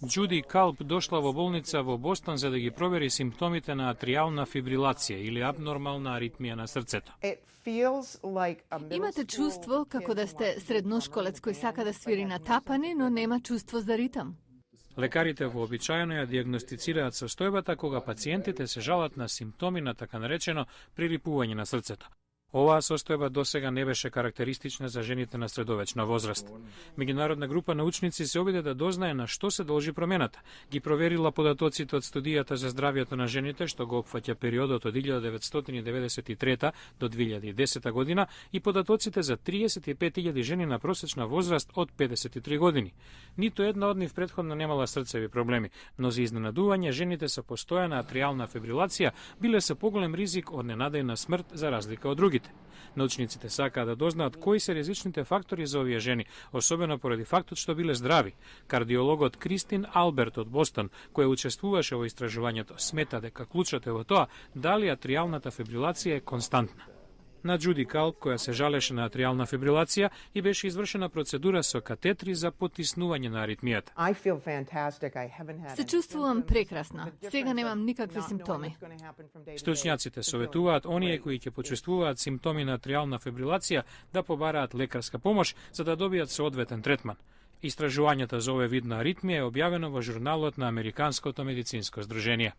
Judy Kalb дошла во болница во Бостон за да ги провери симптомите на атриална фибрилација или абнормална аритмија на срцето. Имате чувство како да сте средношколец кој сака да свири на тапани, но нема чувство за ритам. Лекарите вообичаено ја диагностицираат состојбата кога пациентите се жалат на симптоми на така наречено прилипување на срцето. Оваа состојба досега не беше карактеристична за жените на средовечна возраст. Меѓународна група научници се обиде да дознае на што се должи промената. Ги проверила податоците од студијата за здравјето на жените, што го опфаќа периодот од 1993 до 2010 година, и податоците за 35.000 жени на просечна возраст од 53 години. Ниту една од нив претходно немала срцеви проблеми, но за изненадување жените со постојана атриална фибрилација биле со поголем ризик од ненадејна смрт за разлика од другите. Научниците сакаат да дознаат кои се ризичните фактори за овие жени, особено поради фактот што биле здрави. Кардиологот Кристин Алберт од Бостон, која учествуваше во истражувањето, смета дека клучот е во тоа дали атриалната фибрилација е константна. На Judy Kalb, која се жалеше на атриална фибрилација, и беше извршена процедура со катетри за потиснување на аритмијата. Се чувствувам прекрасно. Сега немам никакви симптоми. Стручњаците советуваат оние кои ќе почувствуваат симптоми на атриална фибрилација да побараат лекарска помош за да добијат соодветен третман. Истражувањето за овој вид на аритмија е објавено во журналот на Американското медицинско здружение.